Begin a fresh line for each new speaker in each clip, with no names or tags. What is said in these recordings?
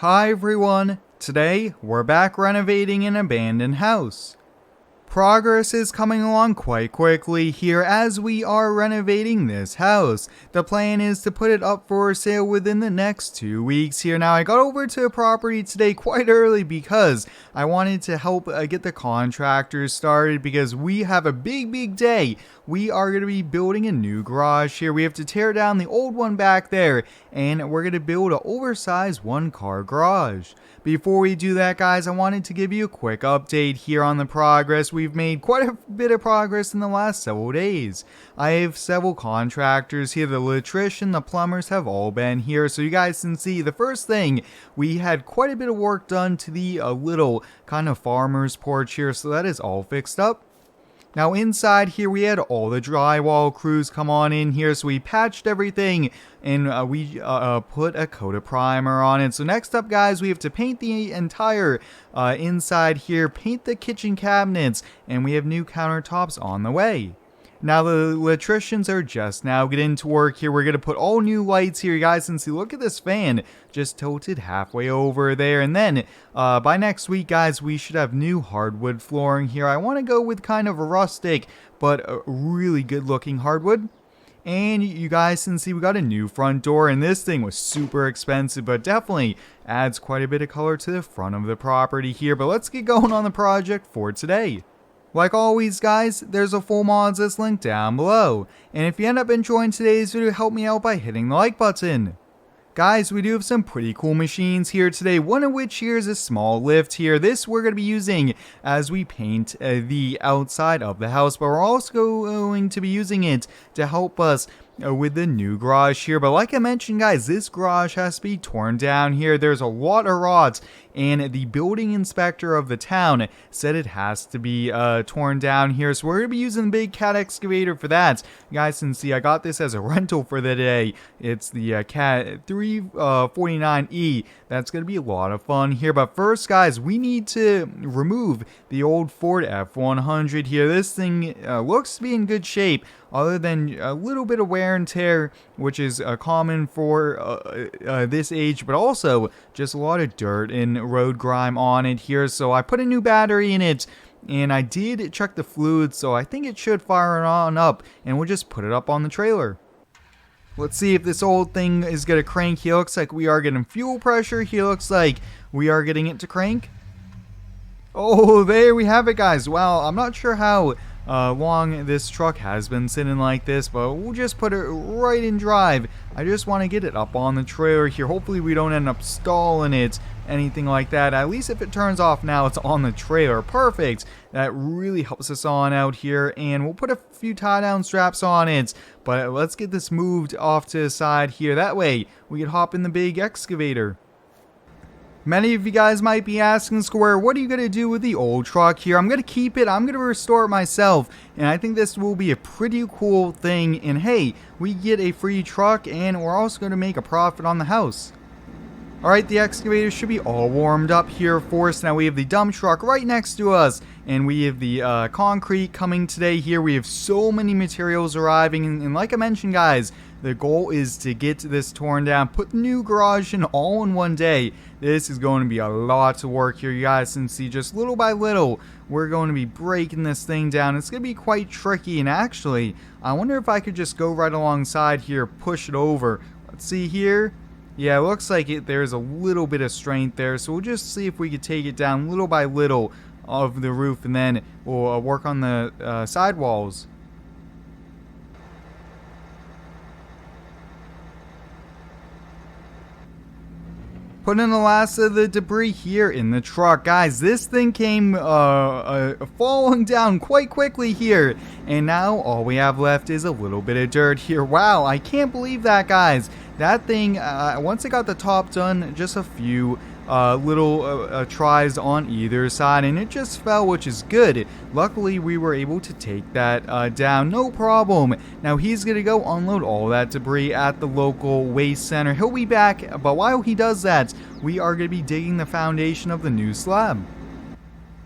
Hi everyone, today we're back renovating an abandoned house. Progress is coming along quite quickly here as we are renovating this house. The plan is to put it up for sale within the next 2 weeks here. Now I got over to the property today quite early because I wanted to help get the contractors started because we have a big day. We are going to be building a new garage here. We have to tear down the old one back there and we're going to build an oversized 1-car garage. Before we do that, guys, I wanted to give you a quick update here on the progress. We've made quite a bit of progress in the last several days. I have several contractors here. The electrician, the plumbers have all been here. So you guys can see the first thing, we had quite a bit of work done to the little kind of farmer's porch here. So that is all fixed up. Now inside here we had all the drywall crews come on in here, so we patched everything and we put a coat of primer on it. So next up, guys, we have to paint the entire inside here, paint the kitchen cabinets, and we have new countertops on the way. Now the electricians are just now getting to work here. We're going to put all new lights here. You guys can see, look at this fan just tilted halfway over there. And then by next week, guys, we should have new hardwood flooring here. I want to go with kind of a rustic but a really good looking hardwood. And you guys can see we got a new front door, and this thing was super expensive, but definitely adds quite a bit of color to the front of the property here. But let's get going on the project for today. Like always, guys, there's a full mods list link down below. And if you end up enjoying today's video, help me out by hitting the like button. Guys, we do have some pretty cool machines here today, one of which here is a small lift here. This we're going to be using as we paint the outside of the house, but we're also going to be using it to help us with the new garage here. But like I mentioned, guys, this garage has to be torn down here. There's a lot of rot, and the building inspector of the town said it has to be torn down here. So we're going to be using the big cat excavator for that. You guys can see I got this as a rental for the day. It's the cat 349E. That's going to be a lot of fun here. But first, guys, we need to remove the old Ford F100 here. This thing looks to be in good shape, other than a little bit of wear and tear, which is common for this age, but also just a lot of dirt and road grime on it here. So I put a new battery in it, and I did check the fluid, so I think it should fire on up, and we'll just put it up on the trailer. Let's see if this old thing is going to crank. Here looks like we are getting fuel pressure. Here looks like we are getting it to crank. Oh, there we have it, guys. Wow, I'm not sure how long this truck has been sitting like this, but we'll just put it right in drive. I just want to get it up on the trailer here. Hopefully we don't end up stalling it, anything like that. At least if it turns off now, it's on the trailer. Perfect. That really helps us on out here, and we'll put a few tie down straps on it. But let's get this moved off to the side here. That way we can hop in the big excavator. Many of you guys might be asking, Square, what are you going to do with the old truck here? I'm going to keep it. I'm going to restore it myself. And I think this will be a pretty cool thing. And hey, we get a free truck, and we're also going to make a profit on the house. Alright, the excavator should be all warmed up here for us. Now we have the dump truck right next to us, and we have the concrete coming today here. We have so many materials arriving, and like I mentioned, guys, the goal is to get this torn down, put the new garage in all in one day. This is going to be a lot of work here. You guys can see just little by little, we're going to be breaking this thing down. It's going to be quite tricky, and actually, I wonder if I could just go right alongside here, push it over. Let's see here. Yeah, it looks like there's a little bit of strength there, so we'll just see if we could take it down little by little of the roof, and then we'll work on the sidewalls. Put in the last of the debris here in the truck. Guys, this thing came falling down quite quickly here, and now all we have left is a little bit of dirt here. Wow, I can't believe that, guys. That thing, once it got the top done, just a few little tries on either side, and it just fell, which is good. Luckily, we were able to take that down, no problem. Now he's gonna go unload all that debris at the local waste center. He'll be back, but while he does that, we are gonna be digging the foundation of the new slab.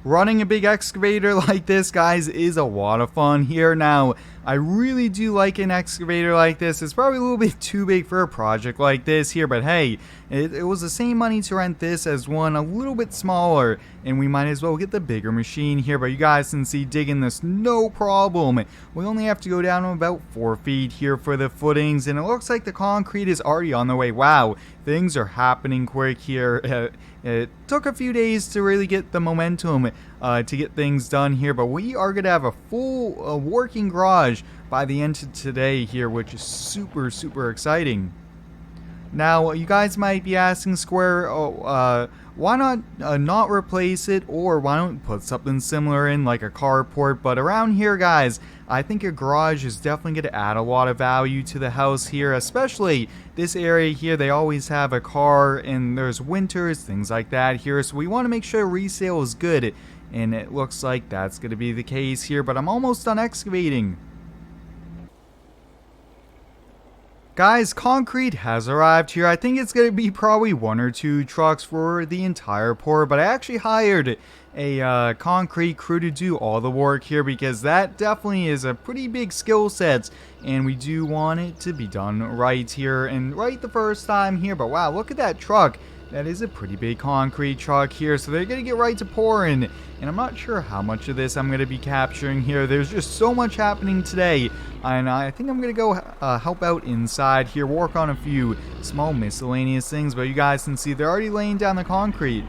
Running a big excavator like this, guys, is a lot of fun here. Now, I really do like an excavator like this. It's probably a little bit too big for a project like this here, but hey, it was the same money to rent this as one a little bit smaller, and we might as well get the bigger machine here. But you guys can see digging this no problem. We only have to go down about 4 feet here for the footings, and it looks like the concrete is already on the way. Wow, things are happening quick here. It took a few days to really get the momentum to get things done here, but we are going to have a full working garage by the end of today here, which is super, super exciting. Now, you guys might be asking Square, why not replace it, or why don't put something similar in like a carport? But around here, guys, I think a garage is definitely going to add a lot of value to the house here, especially this area here. They always have a car, and there's winters, things like that here, so we want to make sure resale is good, and it looks like that's going to be the case here. But I'm almost done excavating. Guys, concrete has arrived here. I think it's going to be probably 1 or 2 trucks for the entire pour, but I actually hired a concrete crew to do all the work here, because that definitely is a pretty big skill set, and we do want it to be done right here and right the first time here. But wow, look at that truck. That is a pretty big concrete truck here, so they're going to get right to pouring, and I'm not sure how much of this I'm going to be capturing here. There's just so much happening today, and I think I'm going to go help out inside here, work on a few small miscellaneous things. But you guys can see they're already laying down the concrete.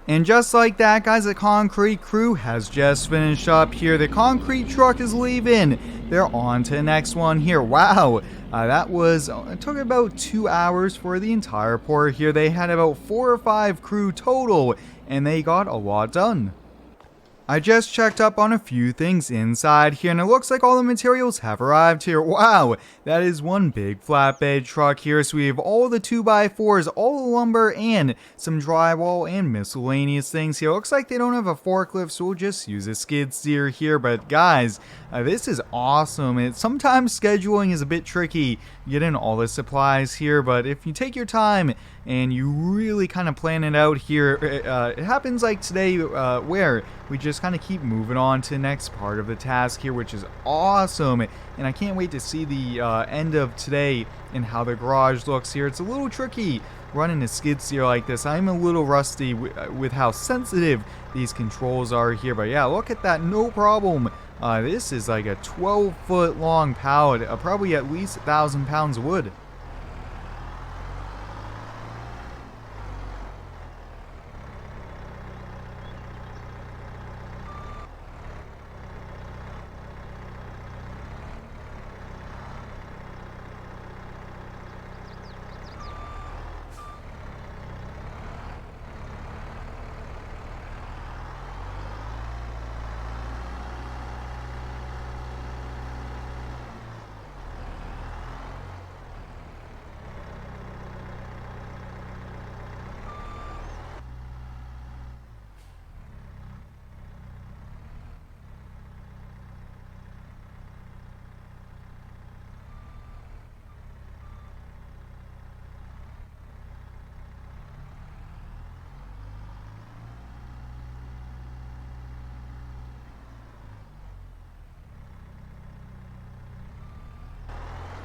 And just like that, guys, the concrete crew has just finished up here. The concrete truck is leaving. They're on to the next one here. Wow, it took about 2 hours for the entire pour here. They had about 4 or 5 crew total, and they got a lot done. I just checked up on a few things inside here, and it looks like all the materials have arrived here. Wow, that is one big flatbed truck here. So we have all the 2x4s, all the lumber, and some drywall and miscellaneous things here. Looks like they don't have a forklift, so we'll just use a skid steer here. But guys, this is awesome. Sometimes scheduling is a bit tricky, getting all the supplies here, but if you take your time and you really kind of plan it out here, it happens like today, where we just kind of keep moving on to the next part of the task here, which is awesome. And I can't wait to see the end of today and how the garage looks here. It's a little tricky running a skid steer like this. I'm a little rusty with how sensitive these controls are here, but yeah, look at that, no problem. This is like a 12-foot long pallet, probably at least 1,000 pounds of wood.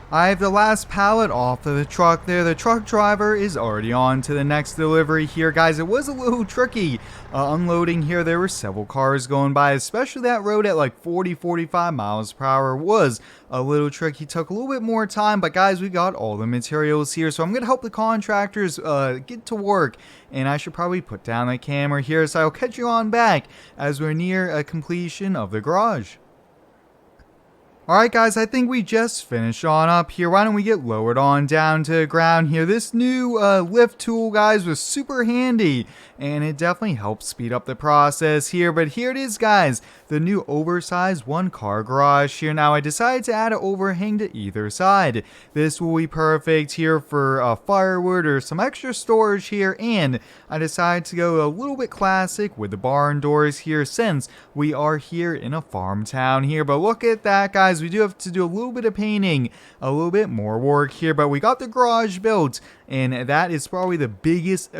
I have the last pallet off of the truck there. The truck driver is already on to the next delivery here. Guys, it was a little tricky unloading here. There were several cars going by, especially that road at like 40-45 miles per hour was a little tricky. Took a little bit more time, but guys, we got all the materials here. So I'm going to help the contractors get to work, and I should probably put down the camera here. So I'll catch you on back as we're near a completion of the garage. Alright guys, I think we just finished on up here. Why don't we get lowered on down to the ground here. This new lift tool, guys, was super handy, and it definitely helps speed up the process here. But here it is, guys, the new oversized 1-car garage here. Now I decided to add an overhang to either side. This will be perfect here for firewood or some extra storage here, and I decided to go a little bit classic with the barn doors here, since we are here in a farm town here. But look at that, guys. guys, we do have to do a little bit of painting, a little bit more work here, but we got the garage built, and that is probably the biggest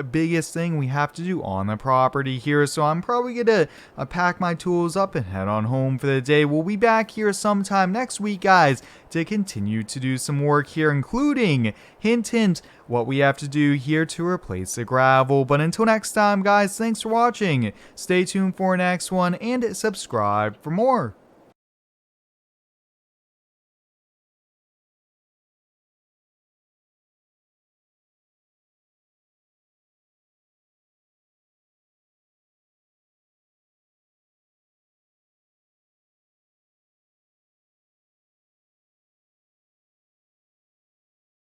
thing we have to do on the property here. So I'm probably gonna pack my tools up and head on home for the day. We'll be back here sometime next week, guys, to continue to do some work here, including, hint hint, what we have to do here to replace the gravel. But until next time, guys, thanks for watching. Stay tuned for our next one and subscribe for more.